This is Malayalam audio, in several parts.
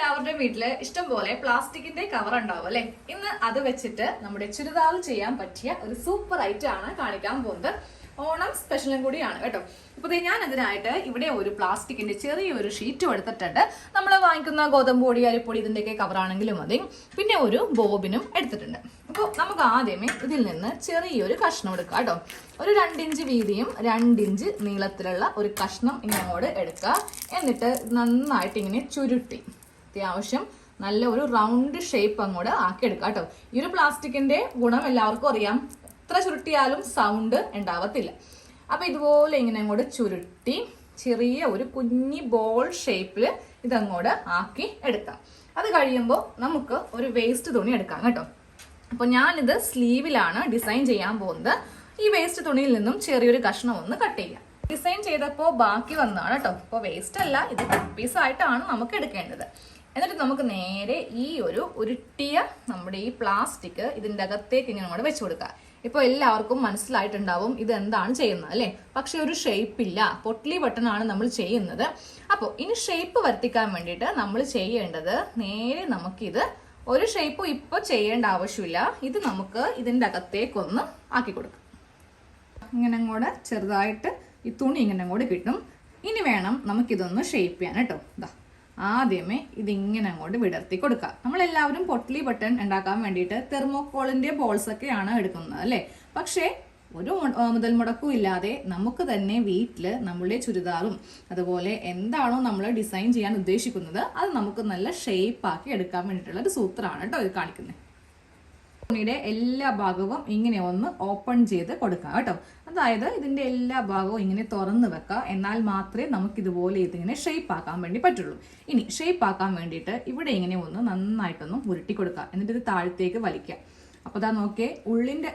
എല്ലാവരുടെയും വീട്ടില് ഇഷ്ടം പോലെ പ്ലാസ്റ്റിക്കിന്റെ കവർ ഉണ്ടാവും അല്ലെ. ഇന്ന് അത് വെച്ചിട്ട് നമ്മുടെ ചുരിദാർ ചെയ്യാൻ പറ്റിയ ഒരു സൂപ്പർ ഐറ്റം ആണ് കാണിക്കാൻ പോകുന്നത്. ഓണം സ്പെഷ്യലും കൂടിയാണ് കേട്ടോ. ഇപ്പൊ ഞാൻ അതിനായിട്ട് ഇവിടെ ഒരു പ്ലാസ്റ്റിക്കിന്റെ ചെറിയൊരു ഷീറ്റും എടുത്തിട്ടുണ്ട്. നമ്മൾ വാങ്ങിക്കുന്ന ഗോതമ്പ് പൊടി, അരിപ്പൊടി ഇതിന്റെയൊക്കെ കവറാണെങ്കിലും മതി. പിന്നെ ഒരു ബോബിനും എടുത്തിട്ടുണ്ട്. അപ്പോൾ നമുക്ക് ആദ്യമേ ഇതിൽ നിന്ന് ചെറിയൊരു കഷ്ണം എടുക്കാം കേട്ടോ. ഒരു 2 ഇഞ്ച് വീതിയും 2 ഇഞ്ച് നീളത്തിലുള്ള ഒരു കഷ്ണം ഇങ്ങോട്ട് എടുക്കുക. എന്നിട്ട് നന്നായിട്ട് ഇങ്ങനെ ചുരുട്ടി അത്യാവശ്യം നല്ല ഒരു റൗണ്ട് ഷേപ്പ് അങ്ങോട്ട് ആക്കിയെടുക്കുക കേട്ടോ. ഈ ഒരു പ്ലാസ്റ്റിക്കിന്റെ ഗുണം എല്ലാവർക്കും അറിയാം, എത്ര ചുരുട്ടിയാലും സൗണ്ട് ഉണ്ടാവത്തില്ല. അപ്പൊ ഇതുപോലെ ഇങ്ങനെ അങ്ങോട്ട് ചുരുട്ടി ചെറിയ ഒരു കുഞ്ഞി ബോൾ ഷേപ്പിൽ ഇതങ്ങോട്ട് ആക്കി എടുക്കാം. അത് കഴിയുമ്പോൾ നമുക്ക് ഒരു വേസ്റ്റ് തുണി എടുക്കാം കേട്ടോ. അപ്പൊ ഞാനിത് സ്ലീവിലാണ് ഡിസൈൻ ചെയ്യാൻ പോകുന്നത്. ഈ വേസ്റ്റ് തുണിയിൽ നിന്നും ചെറിയൊരു കഷ്ണം ഒന്ന് കട്ട് ചെയ്യാം. ഡിസൈൻ ചെയ്തപ്പോൾ ബാക്കി വന്നതാണ് കേട്ടോ. അപ്പോൾ വേസ്റ്റ് അല്ല, ഇത് കട്ട് പീസ് ആയിട്ടാണ് നമുക്ക് എടുക്കേണ്ടത്. എന്നിട്ട് നമുക്ക് നേരെ ഈ ഒരു ഉരുട്ടിയ നമ്മുടെ ഈ പ്ലാസ്റ്റിക് ഇതിൻ്റെ അകത്തേക്ക് ഇങ്ങനെ കൂടെ വെച്ചു കൊടുക്കുക. ഇപ്പോൾ എല്ലാവർക്കും മനസ്സിലായിട്ടുണ്ടാവും ഇത് എന്താണ് ചെയ്യുന്നത് അല്ലേ. പക്ഷെ ഒരു ഷേപ്പ് ഇല്ല, പൊട്ട്ലി ബട്ടൺ ആണ് നമ്മൾ ചെയ്യുന്നത്. അപ്പോൾ ഇനി ഷേപ്പ് വരുത്തിക്കാൻ വേണ്ടിയിട്ട് നമ്മൾ ചെയ്യേണ്ടത് നേരെ നമുക്കിത് ഒരു ഷേപ്പും ഇപ്പോൾ ചെയ്യേണ്ട ആവശ്യമില്ല. ഇത് നമുക്ക് ഇതിൻ്റെ അകത്തേക്കൊന്ന് ആക്കി കൊടുക്കാം. ഇങ്ങനെ കൂടെ ചെറുതായിട്ട് ഈ തുണി ഇങ്ങനെ കൂടെ കിട്ടും. ഇനി വേണം നമുക്കിതൊന്ന് ഷേപ്പ് ചെയ്യാൻ കേട്ടോ. ഇതാ ആദ്യമേ ഇതിങ്ങനെ അങ്ങോട്ട് വിടർത്തി കൊടുക്കുക. നമ്മളെല്ലാവരും പൊട്ട്ലി ബട്ടൺ ഉണ്ടാക്കാൻ വേണ്ടിയിട്ട് തെർമോക്കോളിന്റെ ബോൾസ് ഒക്കെയാണ് എടുക്കുന്നത് അല്ലേ. പക്ഷേ ഒരു മുതൽ മുടക്കും ഇല്ലാതെ നമുക്ക് തന്നെ വീട്ടിൽ നമ്മളുടെ ചുരിദാറും അതുപോലെ എന്താണോ നമ്മൾ ഡിസൈൻ ചെയ്യാൻ ഉദ്ദേശിക്കുന്നത് അത് നമുക്ക് നല്ല ഷേപ്പ് ആക്കി എടുക്കാൻ വേണ്ടിയിട്ടുള്ള ഒരു സൂത്രമാണ് കേട്ടോ ഇത് കാണിക്കുന്നത്. തുണിയുടെ എല്ലാ ഭാഗവും ഇങ്ങനെ ഒന്ന് ഓപ്പൺ ചെയ്ത് കൊടുക്കാം കേട്ടോ. അതായത് ഇതിന്റെ എല്ലാ ഭാഗവും ഇങ്ങനെ തുറന്ന് വെക്കുക. എന്നാൽ മാത്രമേ നമുക്ക് ഇതുപോലെ ഇതിങ്ങനെ ഷേപ്പ് ആക്കാൻ വേണ്ടി പറ്റുള്ളൂ. ഇനി ഷേപ്പ് ആക്കാൻ വേണ്ടിയിട്ട് ഇവിടെ ഇങ്ങനെ ഒന്ന് നന്നായിട്ടൊന്ന് ഉരുട്ടി കൊടുക്കുക. എന്നിട്ട് ഇത് താഴത്തേക്ക് വലിക്കുക. അപ്പോൾ ഇതാ നോക്കിയേ,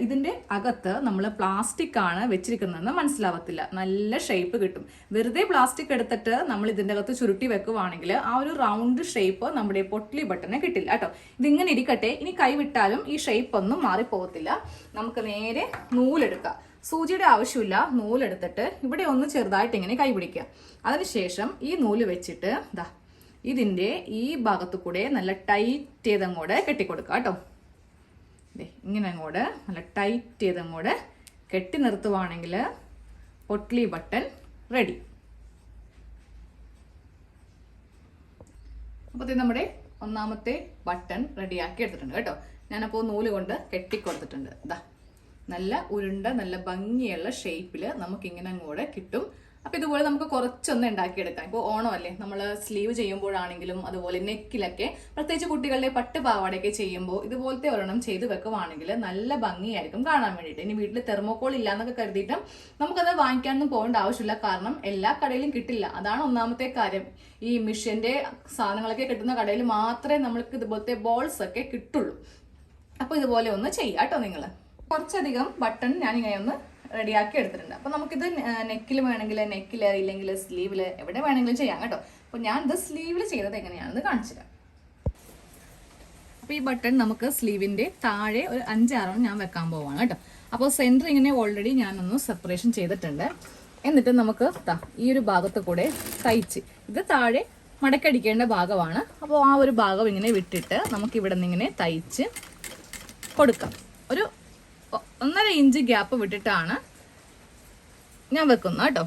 ഇതിന്റെ അകത്ത് നമ്മൾ പ്ലാസ്റ്റിക് ആണ് വെച്ചിരിക്കുന്നതെന്ന് മനസ്സിലാവത്തില്ല, നല്ല ഷേപ്പ് കിട്ടും. വെറുതെ പ്ലാസ്റ്റിക് എടുത്തിട്ട് നമ്മൾ ഇതിന്റെ അകത്ത് ചുരുട്ടി വെക്കുവാണെങ്കിൽ ആ ഒരു റൗണ്ട് ഷേപ്പ് നമ്മുടെ പൊട്ട്ലി ബട്ടനെ കിട്ടില്ല കേട്ടോ. ഇതിങ്ങനെ ഇരിക്കട്ടെ. ഇനി കൈവിട്ടാലും ഈ ഷേപ്പ് ഒന്നും മാറിപ്പോകത്തില്ല. നമുക്ക് നേരെ നൂലെടുക്കാം. സൂചിയുടെ ആവശ്യമില്ല, നൂലെടുത്തിട്ട് ഇവിടെ ഒന്ന് ചെറുതായിട്ട് ഇങ്ങനെ കൈ പിടിക്കുക. അതിനുശേഷം ഈ നൂല് വെച്ചിട്ട് ദാ ഇതിന്റെ ഈ ഭാഗത്തു കൂടെ നല്ല ടൈറ്റ് ചെയ്തങ്ങോട്ട് കെട്ടിക്കൊടുക്കുക കേട്ടോ. ഇങ്ങനെ അങ്ങോട്ട് നല്ല ടൈറ്റ് ചെയ്തങ്ങോട്ട് കെട്ടി നിർത്തുവാണെങ്കിൽ പൊട്ട്ലി ബട്ടൺ റെഡി. അപ്പോൾ നമ്മുടെ ഒന്നാമത്തെ ബട്ടൺ റെഡിയാക്കി എടുത്തിട്ടുണ്ട് കേട്ടോ. ഞാനപ്പോൾ നൂല് കൊണ്ട് കെട്ടിക്കൊടുത്തിട്ടുണ്ട്. ഇതാ നല്ല ഉരുണ്ട നല്ല ഭംഗിയുള്ള ഷേപ്പിൽ നമുക്കിങ്ങനെ അങ്ങോട്ട് കിട്ടും. അപ്പൊ ഇതുപോലെ നമുക്ക് കുറച്ചൊന്ന് ഉണ്ടാക്കിയെടുക്കാം. ഇപ്പോൾ ഓണമല്ലേ, നമ്മൾ സ്ലീവ് ചെയ്യുമ്പോഴാണെങ്കിലും അതുപോലെ നെക്കിലൊക്കെ, പ്രത്യേകിച്ച് കുട്ടികളുടെ പട്ട് പാവാടയൊക്കെ ചെയ്യുമ്പോൾ ഇതുപോലത്തെ ഒരെണ്ണം ചെയ്ത് വെക്കുവാണെങ്കിൽ നല്ല ഭംഗിയായിരിക്കും കാണാൻ വേണ്ടിയിട്ട്. ഇനി വീട്ടിൽ തെർമോക്കോൾ ഇല്ലാന്നൊക്കെ കരുതിയിട്ട് നമുക്കത് വാങ്ങിക്കാനൊന്നും പോകേണ്ട ആവശ്യമില്ല. കാരണം എല്ലാ കടയിലും കിട്ടില്ല. അതാണ് ഒന്നാമത്തെ കാര്യം. ഈ മിഷ്യന്റെ സാധനങ്ങളൊക്കെ കിട്ടുന്ന കടയിൽ മാത്രമേ നമ്മൾക്ക് ഇതുപോലത്തെ ബോൾസ് ഒക്കെ കിട്ടുള്ളൂ. അപ്പൊ ഇതുപോലെ ഒന്ന് ചെയ്യാം കേട്ടോ. നിങ്ങൾ കുറച്ചധികം ബട്ടൺ ഞാനിങ്ങനെ ഒന്ന് റെഡിയാക്കി എടുത്തിട്ടുണ്ട്. അപ്പൊ നമുക്കിത് നെക്കിൽ വേണമെങ്കിൽ നെക്കിൽ, ഇല്ലെങ്കിൽ സ്ലീവില്, എവിടെ വേണമെങ്കിലും ചെയ്യാം കേട്ടോ. അപ്പൊ ഞാൻ ഇത് സ്ലീവിൽ ചെയ്തത് എങ്ങനെയാണെന്ന് കാണിച്ചു തരാം. അപ്പൊ ഈ ബട്ടൺ നമുക്ക് സ്ലീവിന്റെ താഴെ ഒരു 5-6 ഞാൻ വെക്കാൻ പോവാണ് കേട്ടോ. അപ്പോൾ സെന്റർ ഇങ്ങനെ ഓൾറെഡി ഞാനൊന്ന് സെപ്പറേഷൻ ചെയ്തിട്ടുണ്ട്. എന്നിട്ട് നമുക്ക് ഈ ഒരു ഭാഗത്ത് കൂടെ തയ്ച്ച്, ഇത് താഴെ മടക്കടിക്കേണ്ട ഭാഗമാണ്. അപ്പോൾ ആ ഒരു ഭാഗം ഇങ്ങനെ വിട്ടിട്ട് നമുക്ക് ഇവിടെ നിന്ന് ഇങ്ങനെ തയ്ച്ച് കൊടുക്കാം. ഒരു 1.5 ഇഞ്ച് ഗ്യാപ്പ് വിട്ടിട്ടാണ് ഞാൻ വെക്കുന്നത് കേട്ടോ.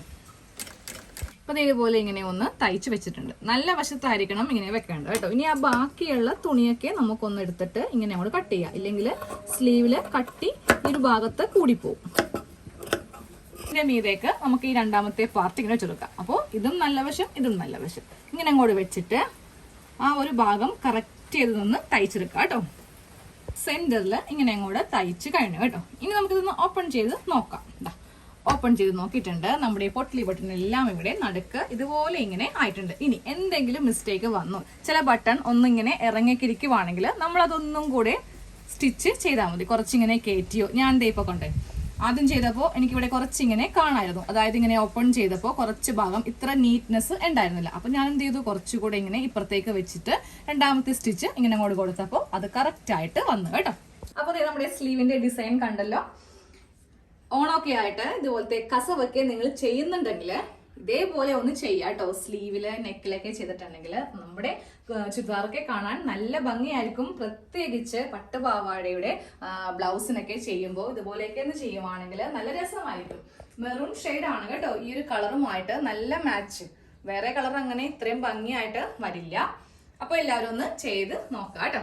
അപ്പൊ ഇതേപോലെ ഇങ്ങനെ ഒന്ന് തയ്ച്ച് വെച്ചിട്ടുണ്ട്. നല്ല വശത്തായിരിക്കണം ഇങ്ങനെ വെക്കേണ്ടത് കേട്ടോ. ഇനി ആ ബാക്കിയുള്ള തുണിയൊക്കെ നമുക്കൊന്ന് എടുത്തിട്ട് ഇങ്ങനെ അങ്ങോട്ട് കട്ട് ചെയ്യാം. ഇല്ലെങ്കിൽ സ്ലീവില് കട്ടി ഈ ഒരു ഭാഗത്ത് കൂടിപ്പോവും. ഇതിന്റെ മീതേക്ക് നമുക്ക് ഈ രണ്ടാമത്തെ പാർട്ട് ഇങ്ങനെ വെച്ചെടുക്കാം. അപ്പോൾ ഇതും നല്ല വശം, ഇതും നല്ല വശം, ഇങ്ങനെ അങ്ങോട്ട് വെച്ചിട്ട് ആ ഒരു ഭാഗം കറക്റ്റ് ചെയ്ത് നിന്ന് തയ്ച്ചെടുക്കാം കേട്ടോ. സെന്ററിൽ ഇങ്ങനെ അങ്ങോട്ട് തയ്ച്ച് കഴിഞ്ഞു കേട്ടോ. ഇനി നമുക്കിതൊന്ന് ഓപ്പൺ ചെയ്ത് നോക്കാം. ഓപ്പൺ ചെയ്ത് നോക്കിയിട്ടുണ്ട്. നമ്മുടെ പൊട്ട്ലി ബട്ടൺ എല്ലാം ഇവിടെ നടുക്ക് ഇതുപോലെ ഇങ്ങനെ ആയിട്ടുണ്ട്. ഇനി എന്തെങ്കിലും മിസ്റ്റേക്ക് വന്നു, ചില ബട്ടൺ ഒന്നിങ്ങനെ ഇറങ്ങിക്കിരിക്കുവാണെങ്കിൽ നമ്മളതൊന്നും കൂടെ സ്റ്റിച്ച് ചെയ്താൽ മതി. കുറച്ചിങ്ങനെ കയറ്റിയോ, ഞാൻ ദേ ഇപ്പൊ കൊണ്ട് ആദ്യം ചെയ്തപ്പോൾ എനിക്കിവിടെ കുറച്ചിങ്ങനെ കാണായിരുന്നു. അതായത് ഇങ്ങനെ ഓപ്പൺ ചെയ്തപ്പോൾ കുറച്ച് ഭാഗം ഇത്ര നീറ്റ്നെസ് ഉണ്ടായിരുന്നില്ല. അപ്പൊ ഞാൻ എന്ത് ചെയ്തു, കുറച്ചുകൂടെ ഇങ്ങനെ ഇപ്പുറത്തേക്ക് വെച്ചിട്ട് രണ്ടാമത്തെ സ്റ്റിച്ച് ഇങ്ങനെ അങ്ങോട്ട് കൊടുത്തപ്പോൾ അത് കറക്റ്റ് ആയിട്ട് വന്നു കേട്ടോ. അപ്പോൾ നമ്മുടെ സ്ലീവിന്റെ ഡിസൈൻ കണ്ടല്ലോ. ഓണമൊക്കെ ആയിട്ട് ഇതുപോലത്തെ കസവൊക്കെ നിങ്ങൾ ചെയ്യുന്നുണ്ടെങ്കിൽ ഇതേപോലെ ഒന്ന് ചെയ്യാം കേട്ടോ. സ്ലീവില് നെക്കിലൊക്കെ ചെയ്തിട്ടുണ്ടെങ്കിൽ നമ്മുടെ ചുരിദാറൊക്കെ കാണാൻ നല്ല ഭംഗിയായിരിക്കും. പ്രത്യേകിച്ച് പട്ടുപാവാടയുടെ ബ്ലൗസിനൊക്കെ ചെയ്യുമ്പോൾ ഇതുപോലെയൊക്കെ ഒന്ന് ചെയ്യുവാണെങ്കിൽ നല്ല രസമായിരിക്കും. മെറൂൺ ആണ് കേട്ടോ. ഈ ഒരു കളറുമായിട്ട് നല്ല മാച്ച്. വേറെ കളർ അങ്ങനെ ഇത്രയും ഭംഗിയായിട്ട് വരില്ല. അപ്പൊ എല്ലാവരും ഒന്ന് ചെയ്ത് നോക്കാം കേട്ടോ.